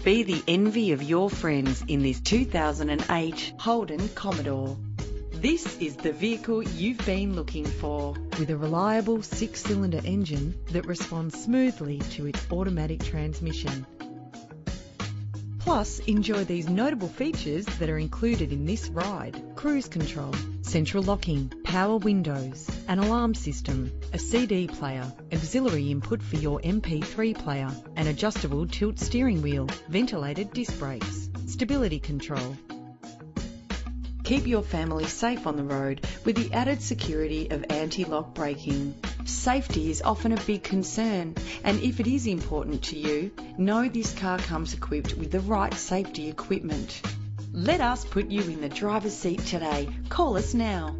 Be the envy of your friends in this 2008 Holden Commodore. This is the vehicle you've been looking for, with a reliable 6-cylinder engine that responds smoothly to its automatic transmission. Plus, enjoy these notable features that are included in this ride: cruise control, central locking, power windows, an alarm system, a CD player, auxiliary input for your MP3 player, an adjustable tilt steering wheel, ventilated disc brakes, stability control. Keep your family safe on the road with the added security of anti-lock braking. Safety is often a big concern, and if it is important to you, know this car comes equipped with the right safety equipment. Let us put you in the driver's seat today. Call us now.